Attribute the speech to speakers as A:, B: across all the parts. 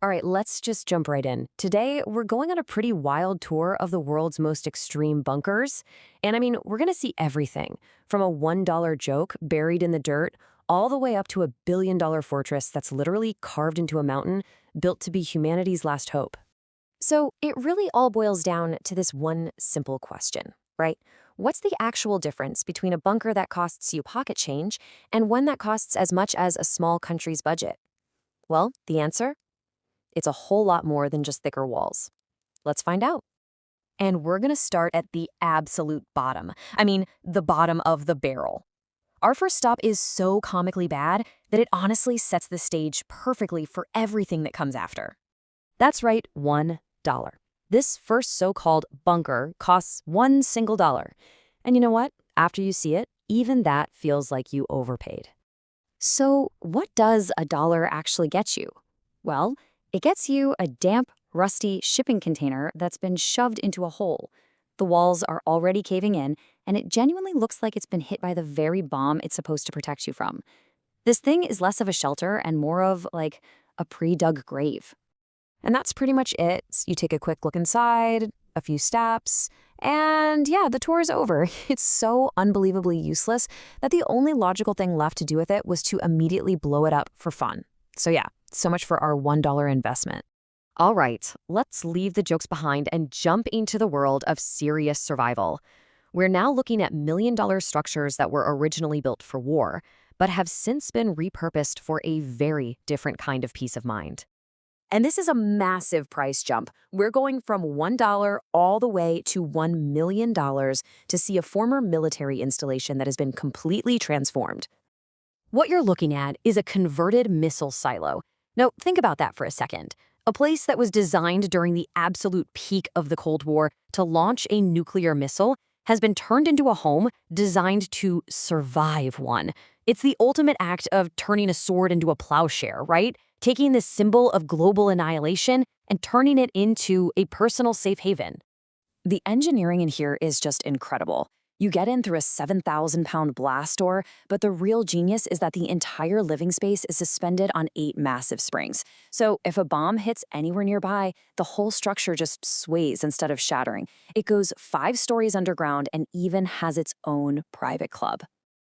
A: All right, let's just jump right in. Today, we're going on a pretty wild tour of the world's most extreme bunkers. And I mean, we're going to see everything from a $1 joke buried in the dirt all the way up to a $1 billion fortress that's literally carved into a mountain, built to be humanity's last hope. So it really all boils down to this one simple question, right? What's the actual difference between a bunker that costs you pocket change and one that costs as much as a small country's budget? Well, the answer? It's a whole lot more than just thicker walls. Let's find out. And we're going to start at the absolute bottom. I mean, the bottom of the barrel. Our first stop is so comically bad that it honestly sets the stage perfectly for everything that comes after. That's right, $1. This first so-called bunker costs one single dollar. And you know what? After you see it, even that feels like you overpaid. So what does a dollar actually get you? Well, it gets you a damp, rusty shipping container that's been shoved into a hole. The walls are already caving in, and it genuinely looks like it's been hit by the very bomb it's supposed to protect you from. This thing is less of a shelter and more of, like, a pre-dug grave. And that's pretty much it. You take a quick look inside, a few steps, and yeah, the tour is over. It's so unbelievably useless that the only logical thing left to do with it was to immediately blow it up for fun. So yeah, so much for our $1 investment. All right, let's leave the jokes behind and jump into the world of serious survival. We're now looking at $1 million structures that were originally built for war, but have since been repurposed for a very different kind of peace of mind. And this is a massive price jump. We're going from $1 all the way to $1 million to see a former military installation that has been completely transformed. What you're looking at is a converted missile silo. Now, think about that for a second. A place that was designed during the absolute peak of the Cold War to launch a nuclear missile has been turned into a home designed to survive one. It's the ultimate act of turning a sword into a plowshare, right? Taking this symbol of global annihilation and turning it into a personal safe haven. The engineering in here is just incredible. You get in through a 7,000-pound blast door, but the real genius is that the entire living space is suspended on 8 massive springs. So if a bomb hits anywhere nearby, the whole structure just sways instead of shattering. It goes 5 stories underground and even has its own private club.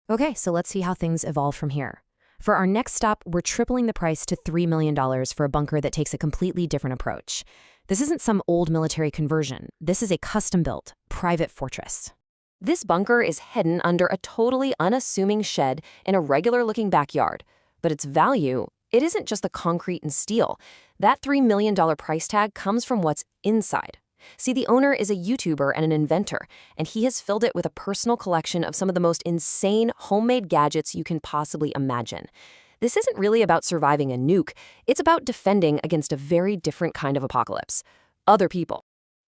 A: Okay, so let's see how things evolve from here. For our next stop, we're tripling the price to $3 million for a bunker that takes a completely different approach. This isn't some old military conversion. This is a custom-built, private fortress. This bunker is hidden under a totally unassuming shed in a regular-looking backyard. But its value, it isn't just the concrete and steel. That $3 million price tag comes from what's inside. See, the owner is a YouTuber and an inventor, and he has filled it with a personal collection of some of the most insane homemade gadgets you can possibly imagine. This isn't really about surviving a nuke. It's about defending against a very different kind of apocalypse. Other people.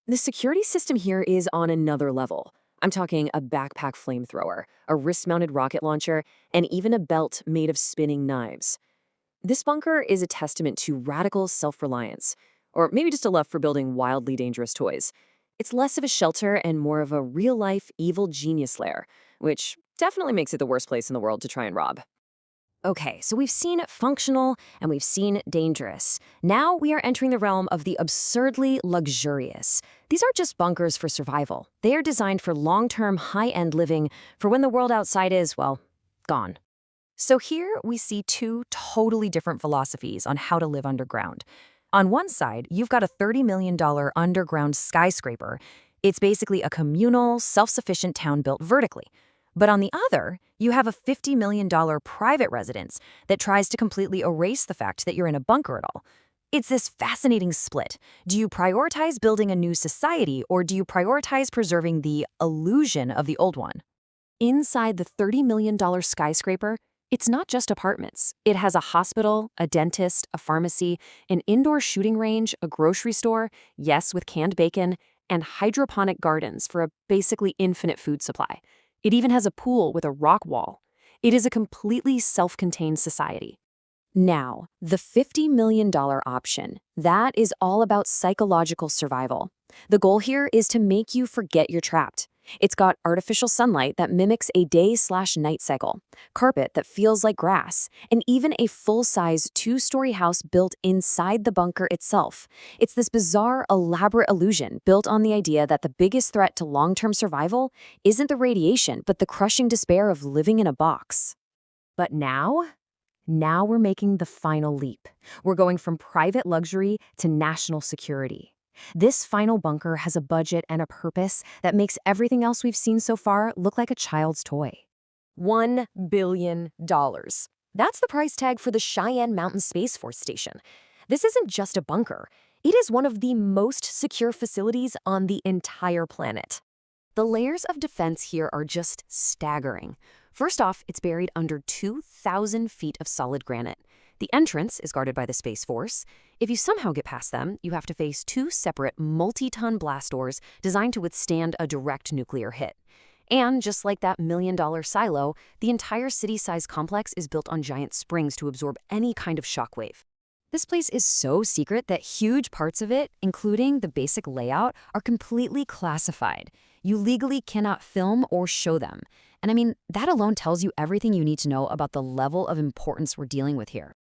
A: The security system here is on another level. I'm talking a backpack flamethrower, a wrist-mounted rocket launcher, and even a belt made of spinning knives. This bunker is a testament to radical self-reliance, or maybe just a love for building wildly dangerous toys. It's less of a shelter and more of a real-life evil genius lair, which definitely makes it the worst place in the world to try and rob. Okay, so we've seen functional and we've seen dangerous. Now we are entering the realm of the absurdly luxurious. These aren't just bunkers for survival. They are designed for long-term, high-end living for when the world outside is, well, gone. So here we see 2 totally different philosophies on how to live underground. On one side, you've got a $30 million underground skyscraper. It's basically a communal, self-sufficient town built vertically. But on the other, you have a $50 million private residence that tries to completely erase the fact that you're in a bunker at all. It's this fascinating split. Do you prioritize building a new society, or do you prioritize preserving the illusion of the old one? Inside the $30 million skyscraper, it's not just apartments. It has a hospital, a dentist, a pharmacy, an indoor shooting range, a grocery store, yes, with canned bacon, and hydroponic gardens for a basically infinite food supply. It even has a pool with a rock wall. It is a completely self-contained society. Now, the $50 million option, that is all about psychological survival. The goal here is to make you forget you're trapped. It's got artificial sunlight that mimics a day/night cycle, carpet that feels like grass, and even a full-size two-story house built inside the bunker itself. It's this bizarre, elaborate illusion built on the idea that the biggest threat to long-term survival isn't the radiation, but the crushing despair of living in a box. But now we're making the final leap. We're going from private luxury to national security. This final bunker has a budget and a purpose that makes everything else we've seen so far look like a child's toy. $1 billion. That's the price tag for the Cheyenne Mountain Space Force Station. This isn't just a bunker. It is one of the most secure facilities on the entire planet. The layers of defense here are just staggering. First off, it's buried under 2,000 feet of solid granite. The entrance is guarded by the Space Force. If you somehow get past them, you have to face two separate multi-ton blast doors designed to withstand a direct nuclear hit. And just like that million-dollar silo, the entire city-sized complex is built on giant springs to absorb any kind of shockwave. This place is so secret that huge parts of it, including the basic layout, are completely classified. You legally cannot film or show them. And I mean, that alone tells you everything you need to know about the level of importance we're dealing with here.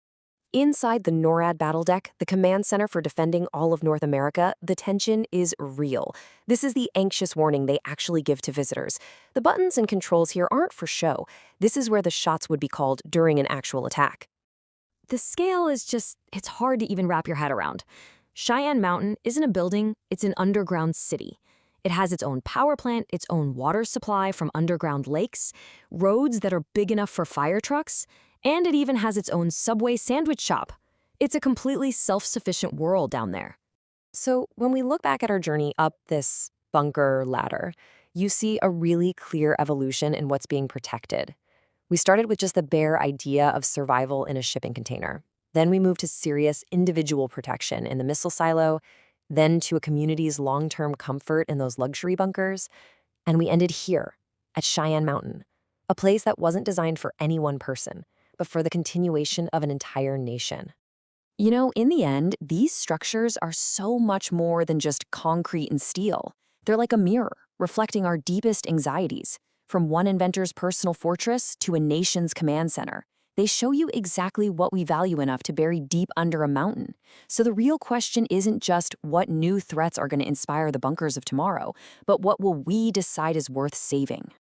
A: Inside the NORAD battle deck, the command center for defending all of North America, the tension is real. This is the anxious warning they actually give to visitors. The buttons and controls here aren't for show. This is where the shots would be called during an actual attack. The scale is it's hard to even wrap your head around. Cheyenne Mountain isn't a building, it's an underground city. It has its own power plant, its own water supply from underground lakes, roads that are big enough for fire trucks, and it even has its own Subway sandwich shop. It's a completely self-sufficient world down there. So when we look back at our journey up this bunker ladder, you see a really clear evolution in what's being protected. We started with just the bare idea of survival in a shipping container. Then we moved to serious individual protection in the missile silo, then to a community's long-term comfort in those luxury bunkers, and we ended here, at Cheyenne Mountain, a place that wasn't designed for any one person, but for the continuation of an entire nation. You know, in the end, these structures are so much more than just concrete and steel. They're like a mirror, reflecting our deepest anxieties. From one inventor's personal fortress to a nation's command center, they show you exactly what we value enough to bury deep under a mountain. So the real question isn't just what new threats are going to inspire the bunkers of tomorrow, but what will we decide is worth saving?